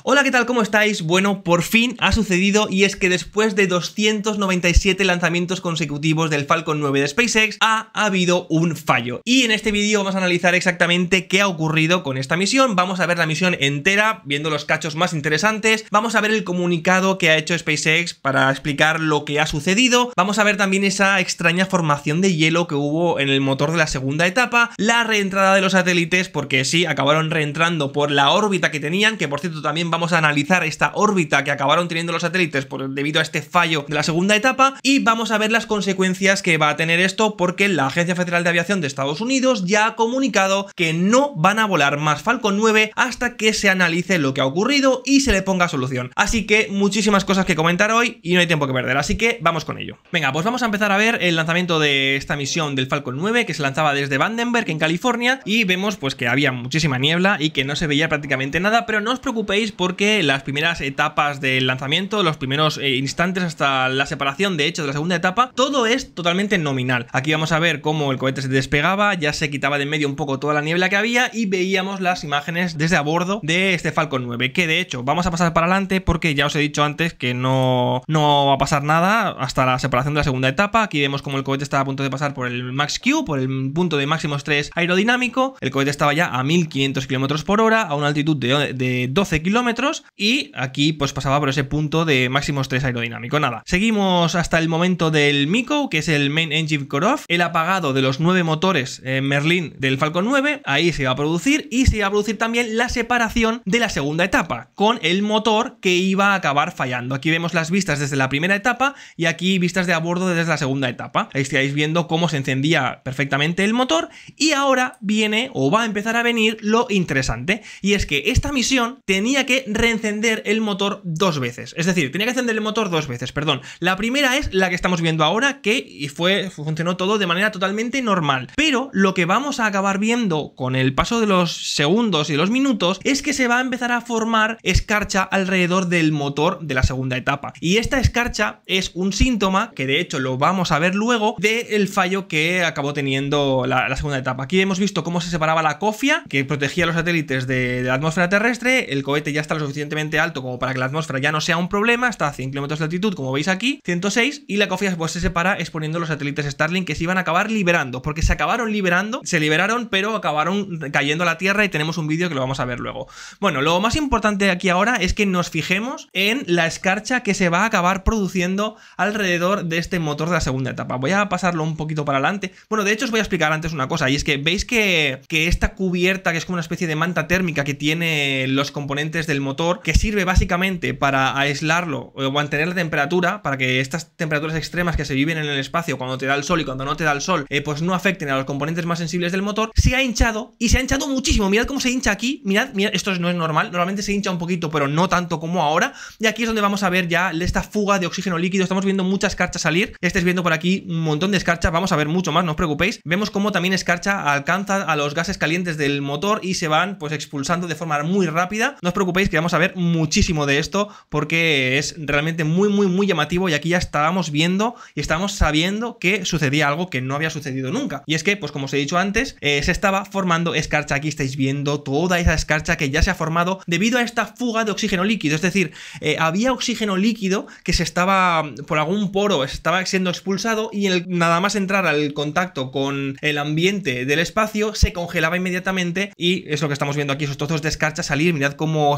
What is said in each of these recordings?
Hola, ¿qué tal? ¿Cómo estáis? Bueno, por fin ha sucedido y es que después de 297 lanzamientos consecutivos del Falcon 9 de SpaceX ha habido un fallo. Y en este vídeo vamos a analizar exactamente qué ha ocurrido con esta misión. Vamos a ver la misión entera, viendo los cachos más interesantes. Vamos a ver el comunicado que ha hecho SpaceX para explicar lo que ha sucedido. Vamos a ver también esa extraña formación de hielo que hubo en el motor de la segunda etapa. La reentrada de los satélites, porque sí, acabaron reentrando por la órbita que tenían, que por cierto también vamos a analizar esta órbita que acabaron teniendo los satélites debido a este fallo de la segunda etapa, y vamos a ver las consecuencias que va a tener esto, porque la Agencia Federal de Aviación de Estados Unidos ya ha comunicado que no van a volar más Falcon 9 hasta que se analice lo que ha ocurrido y se le ponga solución. Así que muchísimas cosas que comentar hoy y no hay tiempo que perder, así que vamos con ello. Venga, pues vamos a empezar a ver el lanzamiento de esta misión del Falcon 9, que se lanzaba desde Vandenberg en California, y vemos pues que había muchísima niebla y que no se veía prácticamente nada, pero no os preocupéis porque las primeras etapas del lanzamiento, los primeros instantes hasta la separación de hecho de la segunda etapa, todo es totalmente nominal. Aquí vamos a ver cómo el cohete se despegaba, ya se quitaba de en medio un poco toda la niebla que había y veíamos las imágenes desde a bordo de este Falcon 9, que de hecho vamos a pasar para adelante porque ya os he dicho antes que no va a pasar nada hasta la separación de la segunda etapa. Aquí vemos como el cohete estaba a punto de pasar por el Max Q, por el punto de máximo estrés aerodinámico. El cohete estaba ya a 1500 km por hora, a una altitud de 12 kilómetros, y aquí pues pasaba por ese punto de máximo estrés aerodinámico. Nada, seguimos hasta el momento del MECO, que es el Main Engine Cut-Off, el apagado de los 9 motores Merlin del Falcon 9. Ahí se va a producir, y se va a producir también la separación de la segunda etapa con el motor que iba a acabar fallando. Aquí vemos las vistas desde la primera etapa y aquí vistas de a bordo desde la segunda etapa. Ahí estáis viendo cómo se encendía perfectamente el motor, y ahora viene o va a empezar a venir lo interesante, y es que esta misión tenía que reencender el motor dos veces. Es decir, tenía que encender el motor dos veces, perdón. La primera es la que estamos viendo ahora, que funcionó todo de manera totalmente normal, pero lo que vamos a acabar viendo con el paso de los segundos y los minutos es que se va a empezar a formar escarcha alrededor del motor de la segunda etapa, y esta escarcha es un síntoma, que de hecho lo vamos a ver luego, del fallo que acabó teniendo la segunda etapa. Aquí hemos visto cómo se separaba la cofia que protegía los satélites de la atmósfera terrestre. El cohete ya está lo suficientemente alto como para que la atmósfera ya no sea un problema, está a 100 km de altitud, como veis aquí, 106, y la cofia pues se separa exponiendo los satélites Starlink, que se iban a acabar liberando, porque se acabaron liberando, se liberaron, pero acabaron cayendo a la Tierra, y tenemos un vídeo que lo vamos a ver luego. Bueno, lo más importante aquí ahora es que nos fijemos en la escarcha que se va a acabar produciendo alrededor de este motor de la segunda etapa. Voy a pasarlo un poquito para adelante. Bueno, de hecho os voy a explicar antes una cosa, y es que veis que esta cubierta, que es como una especie de manta térmica que tiene los componentes del motor, que sirve básicamente para aislarlo o mantener la temperatura, para que estas temperaturas extremas que se viven en el espacio cuando te da el sol y cuando no te da el sol, pues no afecten a los componentes más sensibles del motor, se ha hinchado, y se ha hinchado muchísimo. Mirad cómo se hincha aquí, mirad, esto no es normal, normalmente se hincha un poquito, pero no tanto como ahora, y aquí es donde vamos a ver ya esta fuga de oxígeno líquido. Estamos viendo mucha escarcha salir, estáis viendo por aquí un montón de escarcha, vamos a ver mucho más, no os preocupéis. Vemos cómo también escarcha alcanza a los gases calientes del motor y se van pues expulsando de forma muy rápida. No os preocupéis que vamos a ver muchísimo de esto, porque es realmente muy llamativo, y aquí ya estábamos viendo y estábamos sabiendo que sucedía algo que no había sucedido nunca, y es que pues como os he dicho antes, se estaba formando escarcha. Aquí estáis viendo toda esa escarcha que ya se ha formado debido a esta fuga de oxígeno líquido, es decir, había oxígeno líquido que se estaba por algún poro, estaba siendo expulsado, y nada más entrar al contacto con el ambiente del espacio se congelaba inmediatamente, y es lo que estamos viendo aquí, esos trozos de escarcha salir. Mirad cómo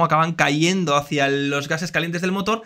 acaban cayendo hacia los gases calientes del motor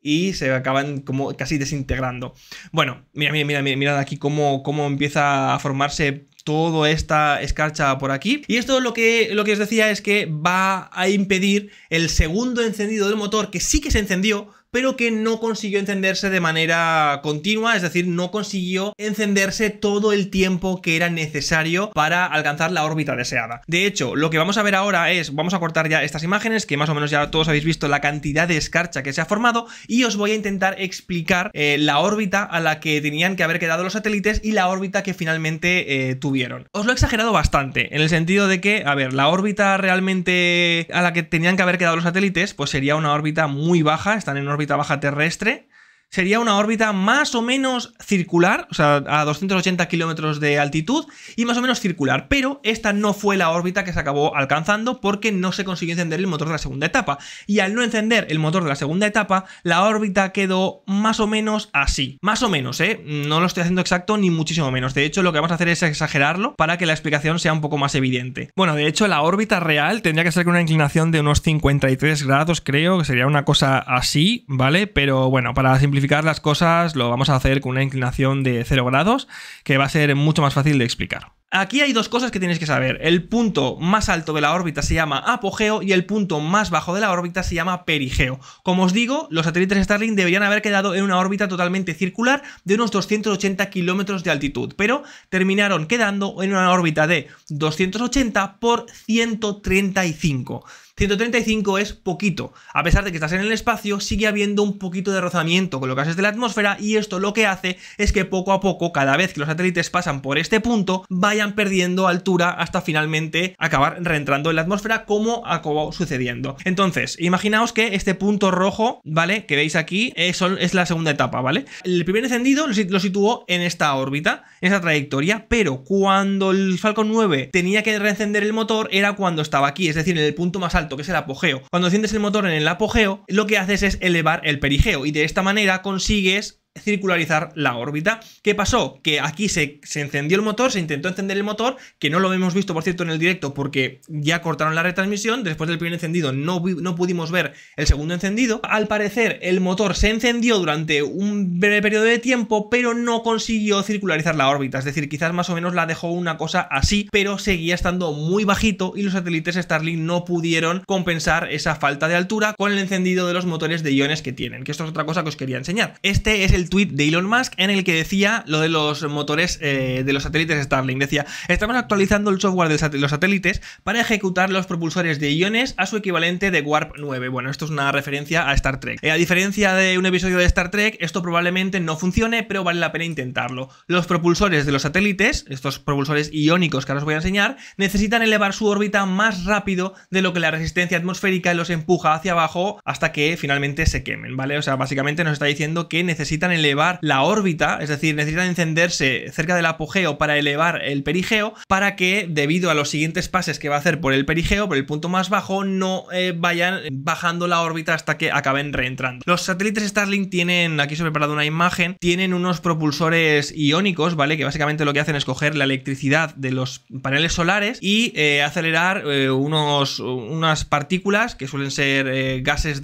y se acaban como casi desintegrando. Bueno, mirad aquí cómo empieza a formarse toda esta escarcha por aquí. Y esto lo que os decía es que va a impedir el segundo encendido del motor, que sí que se encendió, pero que no consiguió encenderse de manera continua, es decir, no consiguió encenderse todo el tiempo que era necesario para alcanzar la órbita deseada. De hecho, lo que vamos a ver ahora es, vamos a cortar ya estas imágenes, que más o menos ya todos habéis visto la cantidad de escarcha que se ha formado, y os voy a intentar explicar la órbita a la que tenían que haber quedado los satélites y la órbita que finalmente tuvieron. Os lo he exagerado bastante, en el sentido de que, a ver, la órbita realmente a la que tenían que haber quedado los satélites, pues sería una órbita muy baja, están en órbita baja terrestre, sería una órbita más o menos circular, o sea, a 280 kilómetros de altitud y más o menos circular, pero esta no fue la órbita que se acabó alcanzando porque no se consiguió encender el motor de la segunda etapa, y al no encender el motor de la segunda etapa, la órbita quedó más o menos así. Más o menos, no lo estoy haciendo exacto ni muchísimo menos. De hecho, lo que vamos a hacer es exagerarlo para que la explicación sea un poco más evidente. Bueno, de hecho, la órbita real tendría que ser con una inclinación de unos 53 grados, creo, que sería una cosa así, ¿vale? Pero bueno, para simplificar las cosas lo vamos a hacer con una inclinación de 0 grados, que va a ser mucho más fácil de explicar. Aquí hay dos cosas que tienes que saber. El punto más alto de la órbita se llama apogeo y el punto más bajo de la órbita se llama perigeo. Como os digo, los satélites Starlink deberían haber quedado en una órbita totalmente circular de unos 280 kilómetros de altitud, pero terminaron quedando en una órbita de 280 por 135. 135 es poquito. A pesar de que estás en el espacio, sigue habiendo un poquito de rozamiento con los gases de la atmósfera, y esto lo que hace es que poco a poco, cada vez que los satélites pasan por este punto, vayan perdiendo altura hasta finalmente acabar reentrando en la atmósfera, como acabó sucediendo. Entonces, imaginaos que este punto rojo, ¿vale?, que veis aquí, es la segunda etapa, ¿vale? El primer encendido lo situó en esta órbita, en esta trayectoria, pero cuando el Falcon 9 tenía que reencender el motor era cuando estaba aquí, es decir, en el punto más alto, que es el apogeo. Cuando enciendes el motor en el apogeo, lo que haces es elevar el perigeo y de esta manera consigues circularizar la órbita. ¿Qué pasó? Que aquí se encendió el motor, se intentó encender el motor, que no lo hemos visto, por cierto, en el directo porque ya cortaron la retransmisión. Después del primer encendido no pudimos ver el segundo encendido. Al parecer el motor se encendió durante un breve periodo de tiempo, pero no consiguió circularizar la órbita, es decir, quizás más o menos la dejó una cosa así, pero seguía estando muy bajito y los satélites Starlink no pudieron compensar esa falta de altura con el encendido de los motores de iones que tienen, que esto es otra cosa que os quería enseñar. Este es el tweet de Elon Musk en el que decía lo de los motores de los satélites Starlink. Decía: estamos actualizando el software de los satélites para ejecutar los propulsores de iones a su equivalente de Warp 9. Bueno, esto es una referencia a Star Trek. A diferencia de un episodio de Star Trek, esto probablemente no funcione, pero vale la pena intentarlo. Los propulsores de los satélites, estos propulsores iónicos que ahora os voy a enseñar, necesitan elevar su órbita más rápido de lo que la resistencia atmosférica los empuja hacia abajo hasta que finalmente se quemen, ¿vale? O sea, básicamente nos está diciendo que necesitan elevar la órbita, es decir, necesitan encenderse cerca del apogeo para elevar el perigeo, para que, debido a los siguientes pases que va a hacer por el perigeo, por el punto más bajo, no vayan bajando la órbita hasta que acaben reentrando. Los satélites Starlink tienen, aquí os he preparado una imagen, tienen unos propulsores iónicos, ¿vale?, que básicamente lo que hacen es coger la electricidad de los paneles solares y acelerar unas partículas que suelen ser gases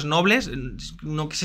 nobles,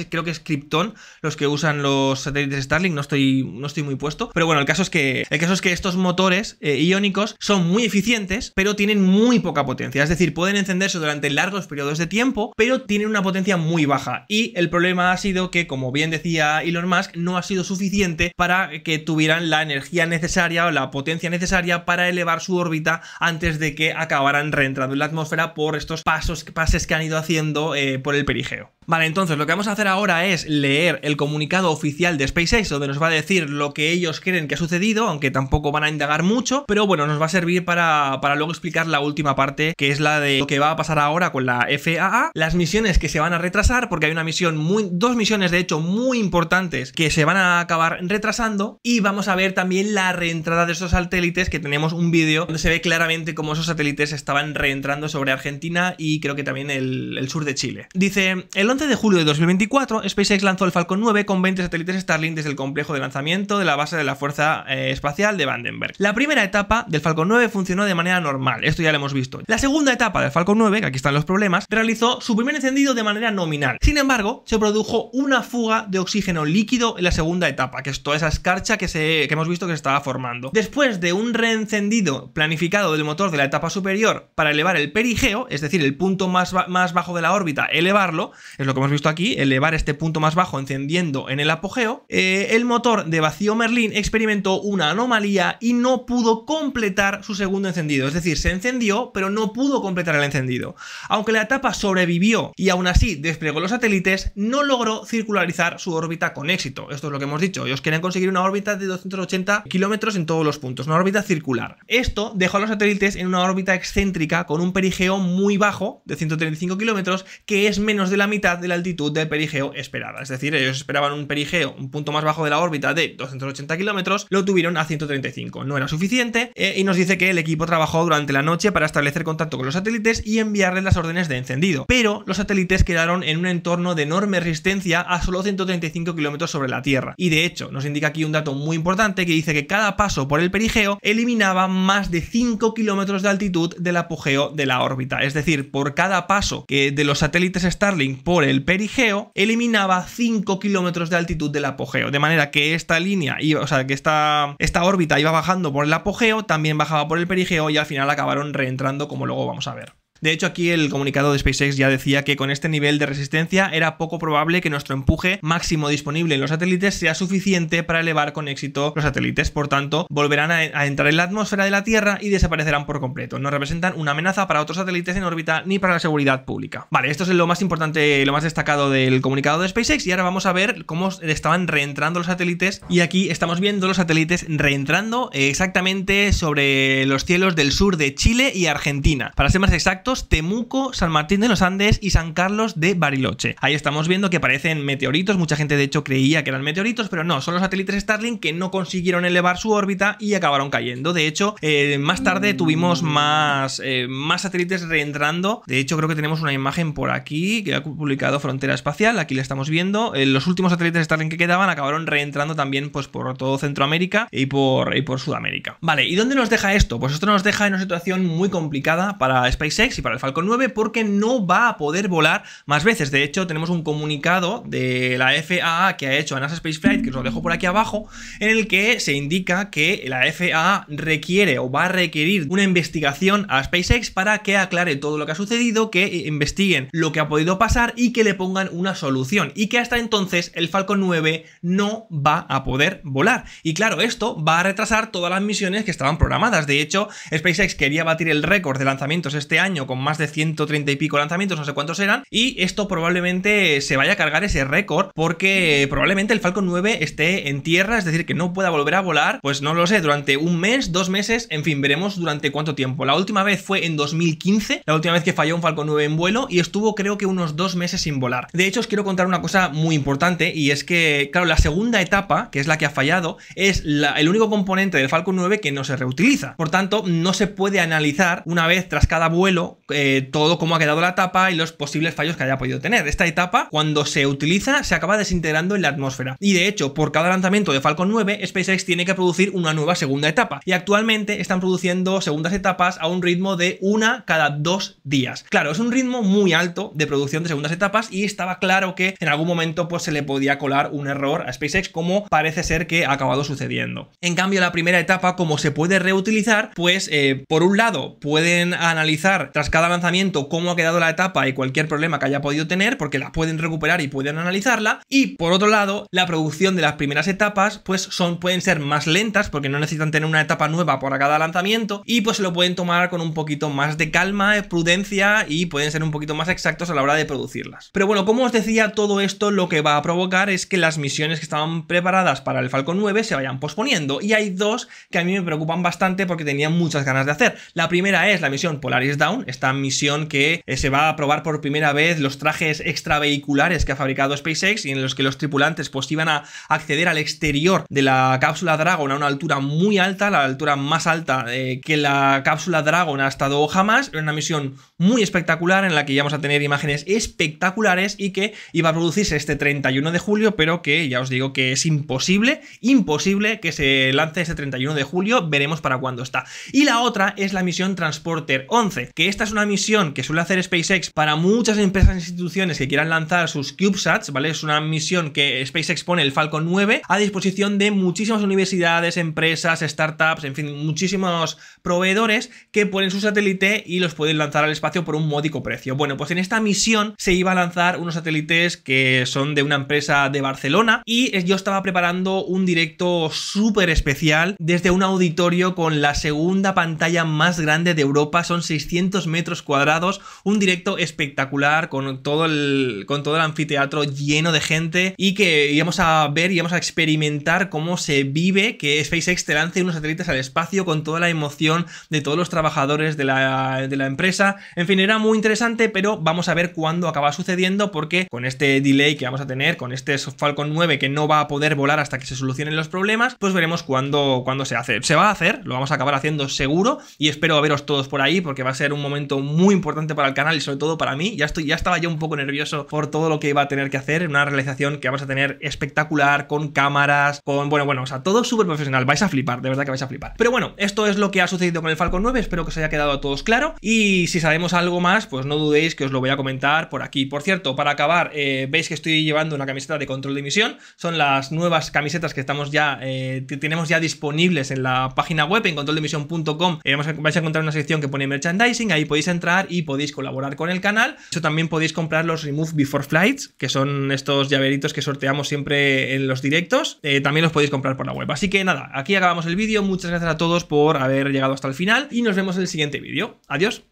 creo que es kriptón los que usan los satélites Starlink, no estoy muy puesto, pero bueno, el caso es que estos motores iónicos son muy eficientes, pero tienen muy poca potencia, es decir, pueden encenderse durante largos periodos de tiempo, pero tienen una potencia muy baja, y el problema ha sido que, como bien decía Elon Musk, no ha sido suficiente para que tuvieran la energía necesaria o la potencia necesaria para elevar su órbita antes de que acabaran reentrando en la atmósfera por estos pases que han ido haciendo por el perigeo. Vale, entonces lo que vamos a hacer ahora es leer el comunicado oficial de SpaceX, donde nos va a decir lo que ellos creen que ha sucedido, aunque tampoco van a indagar mucho, pero bueno, nos va a servir para luego explicar la última parte, que es la de lo que va a pasar ahora con la FAA, las misiones que se van a retrasar, porque hay dos misiones de hecho muy importantes que se van a acabar retrasando, y vamos a ver también la reentrada de esos satélites, que tenemos un vídeo donde se ve claramente cómo esos satélites estaban reentrando sobre Argentina y creo que también el sur de Chile. Dice: el 11 de julio de 2024, SpaceX lanzó el Falcon 9 con 20 satélites Starlink desde el complejo de lanzamiento de la base de la Fuerza Espacial de Vandenberg. La primera etapa del Falcon 9 funcionó de manera normal, esto ya lo hemos visto. La segunda etapa del Falcon 9, que aquí están los problemas, realizó su primer encendido de manera nominal. Sin embargo, se produjo una fuga de oxígeno líquido en la segunda etapa, que es toda esa escarcha que hemos visto que se estaba formando. Después de un reencendido planificado del motor de la etapa superior para elevar el perigeo, es decir, el punto más bajo de la órbita, elevarlo, es lo que hemos visto aquí, elevar este punto más bajo encendiendo en el apogeo, el motor de vacío Merlin experimentó una anomalía y no pudo completar su segundo encendido, es decir, se encendió pero no pudo completar el encendido. Aunque la etapa sobrevivió y aún así desplegó los satélites, no logró circularizar su órbita con éxito. Esto es lo que hemos dicho, ellos quieren conseguir una órbita de 280 kilómetros en todos los puntos, una órbita circular. Esto dejó a los satélites en una órbita excéntrica con un perigeo muy bajo de 135 kilómetros, que es menos de la mitad mitad de la altitud del perigeo esperada. Es decir, ellos esperaban un perigeo, un punto más bajo de la órbita de 280 kilómetros, lo tuvieron a 135. No era suficiente y nos dice que el equipo trabajó durante la noche para establecer contacto con los satélites y enviarles las órdenes de encendido. Pero los satélites quedaron en un entorno de enorme resistencia a solo 135 kilómetros sobre la Tierra. Y de hecho, nos indica aquí un dato muy importante que dice que cada paso por el perigeo eliminaba más de 5 kilómetros de altitud del apogeo de la órbita. Es decir, por cada paso de los satélites Starlink por el perigeo, eliminaba 5 kilómetros de altitud del apogeo. De manera que esta línea, o sea, que esta órbita iba bajando por el apogeo, también bajaba por el perigeo y al final acabaron reentrando, como luego vamos a ver. De hecho, aquí el comunicado de SpaceX ya decía que con este nivel de resistencia era poco probable que nuestro empuje máximo disponible en los satélites sea suficiente para elevar con éxito los satélites. Por tanto, volverán a entrar en la atmósfera de la Tierra y desaparecerán por completo. No representan una amenaza para otros satélites en órbita ni para la seguridad pública. Vale, esto es lo más importante, lo más destacado del comunicado de SpaceX, y ahora vamos a ver cómo estaban reentrando los satélites. Y aquí estamos viendo los satélites reentrando exactamente sobre los cielos del sur de Chile y Argentina. Para ser más exactos, Temuco, San Martín de los Andes y San Carlos de Bariloche. Ahí estamos viendo que parecen meteoritos. Mucha gente de hecho creía que eran meteoritos, pero no, son los satélites Starlink que no consiguieron elevar su órbita y acabaron cayendo. De hecho, más tarde tuvimos más satélites reentrando. De hecho, creo que tenemos una imagen por aquí que ha publicado Frontera Espacial. Aquí la estamos viendo. Los últimos satélites Starlink que quedaban acabaron reentrando también pues por todo Centroamérica y por Sudamérica. Vale, ¿y dónde nos deja esto? Pues esto nos deja en una situación muy complicada para SpaceX y para el Falcon 9, porque no va a poder volar más veces. De hecho, tenemos un comunicado de la FAA que ha hecho a NASA Spaceflight, que os lo dejo por aquí abajo, en el que se indica que la FAA requiere o va a requerir una investigación a SpaceX para que aclare todo lo que ha sucedido, que investiguen lo que ha podido pasar y que le pongan una solución, y que hasta entonces el Falcon 9 no va a poder volar. Y claro, esto va a retrasar todas las misiones que estaban programadas. De hecho, SpaceX quería batir el récord de lanzamientos este año con más de 130 y pico lanzamientos, no sé cuántos eran, y esto probablemente se vaya a cargar ese récord, porque probablemente el Falcon 9 esté en tierra, es decir, que no pueda volver a volar, pues no lo sé, durante un mes, 2 meses, en fin, veremos durante cuánto tiempo. La última vez fue en 2015, la última vez que falló un Falcon 9 en vuelo, y estuvo creo que unos 2 meses sin volar. De hecho, os quiero contar una cosa muy importante, y es que, claro, la segunda etapa, que es la que ha fallado, es el único componente del Falcon 9 que no se reutiliza. Por tanto, no se puede analizar una vez tras cada vuelo todo cómo ha quedado la etapa y los posibles fallos que haya podido tener. Esta etapa, cuando se utiliza, se acaba desintegrando en la atmósfera. Y de hecho, por cada lanzamiento de Falcon 9, SpaceX tiene que producir una nueva segunda etapa. Y actualmente están produciendo segundas etapas a un ritmo de una cada 2 días. Claro, es un ritmo muy alto de producción de segundas etapas, y estaba claro que en algún momento pues se le podía colar un error a SpaceX, como parece ser que ha acabado sucediendo. En cambio, la primera etapa, como se puede reutilizar, pues por un lado pueden analizar tras cada lanzamiento cómo ha quedado la etapa y cualquier problema que haya podido tener, porque la pueden recuperar y pueden analizarla. Y por otro lado, la producción de las primeras etapas pues pueden ser más lentas, porque no necesitan tener una etapa nueva por cada lanzamiento, y pues se lo pueden tomar con un poquito más de calma, prudencia, y pueden ser un poquito más exactos a la hora de producirlas. Pero bueno, como os decía, todo esto lo que va a provocar es que las misiones que estaban preparadas para el Falcon 9 se vayan posponiendo, y hay dos que a mí me preocupan bastante porque tenía muchas ganas de hacer. La primera es la misión Polaris Dawn, esta misión que se va a probar por primera vez los trajes extravehiculares que ha fabricado SpaceX, y en los que los tripulantes pues iban a acceder al exterior de la cápsula Dragon a una altura muy alta, la altura más alta que la cápsula Dragon ha estado jamás. Era una misión muy espectacular en la que íbamos a tener imágenes espectaculares y que iba a producirse este 31 de julio, pero que ya os digo que es imposible que se lance este 31 de julio. Veremos para cuándo está. Y la otra es la misión Transporter 11, que esta es una misión que suele hacer SpaceX para muchas empresas e instituciones que quieran lanzar sus CubeSats, ¿vale? Es una misión que SpaceX pone el Falcon 9 a disposición de muchísimas universidades, empresas, startups, en fin, muchísimos proveedores que ponen su satélite y los pueden lanzar al espacio por un módico precio. Bueno, pues en esta misión se iba a lanzar unos satélites que son de una empresa de Barcelona, y yo estaba preparando un directo súper especial desde un auditorio con la segunda pantalla más grande de Europa. Son 600 metros metros cuadrados, un directo espectacular con todo el anfiteatro lleno de gente y que íbamos a ver, íbamos a experimentar cómo se vive que SpaceX te lance unos satélites al espacio con toda la emoción de todos los trabajadores de la empresa. En fin, era muy interesante, pero vamos a ver cuándo acaba sucediendo, porque con este delay que vamos a tener, con este Falcon 9 que no va a poder volar hasta que se solucionen los problemas, pues veremos cuándo se hace. Se va a hacer, lo vamos a acabar haciendo seguro, y espero veros todos por ahí porque va a ser un momento muy importante para el canal y sobre todo para mí. Ya estaba yo un poco nervioso por todo lo que iba a tener que hacer, una realización que vamos a tener espectacular, con cámaras, con bueno, o sea, todo súper profesional. Vais a flipar, de verdad que vais a flipar. Pero bueno, esto es lo que ha sucedido con el Falcon 9, espero que os haya quedado a todos claro, y si sabemos algo más, pues no dudéis que os lo voy a comentar por aquí. Por cierto, para acabar, veis que estoy llevando una camiseta de control de misión, son las nuevas camisetas que estamos ya, tenemos ya disponibles en la página web, en controldemisión.com. Vais a encontrar una sección que pone merchandising, ahí podéis entrar y podéis colaborar con el canal. De hecho, también podéis comprar los Remove Before Flights, que son estos llaveritos que sorteamos siempre en los directos, también los podéis comprar por la web. Así que nada, aquí acabamos el vídeo, muchas gracias a todos por haber llegado hasta el final y nos vemos en el siguiente vídeo. Adiós.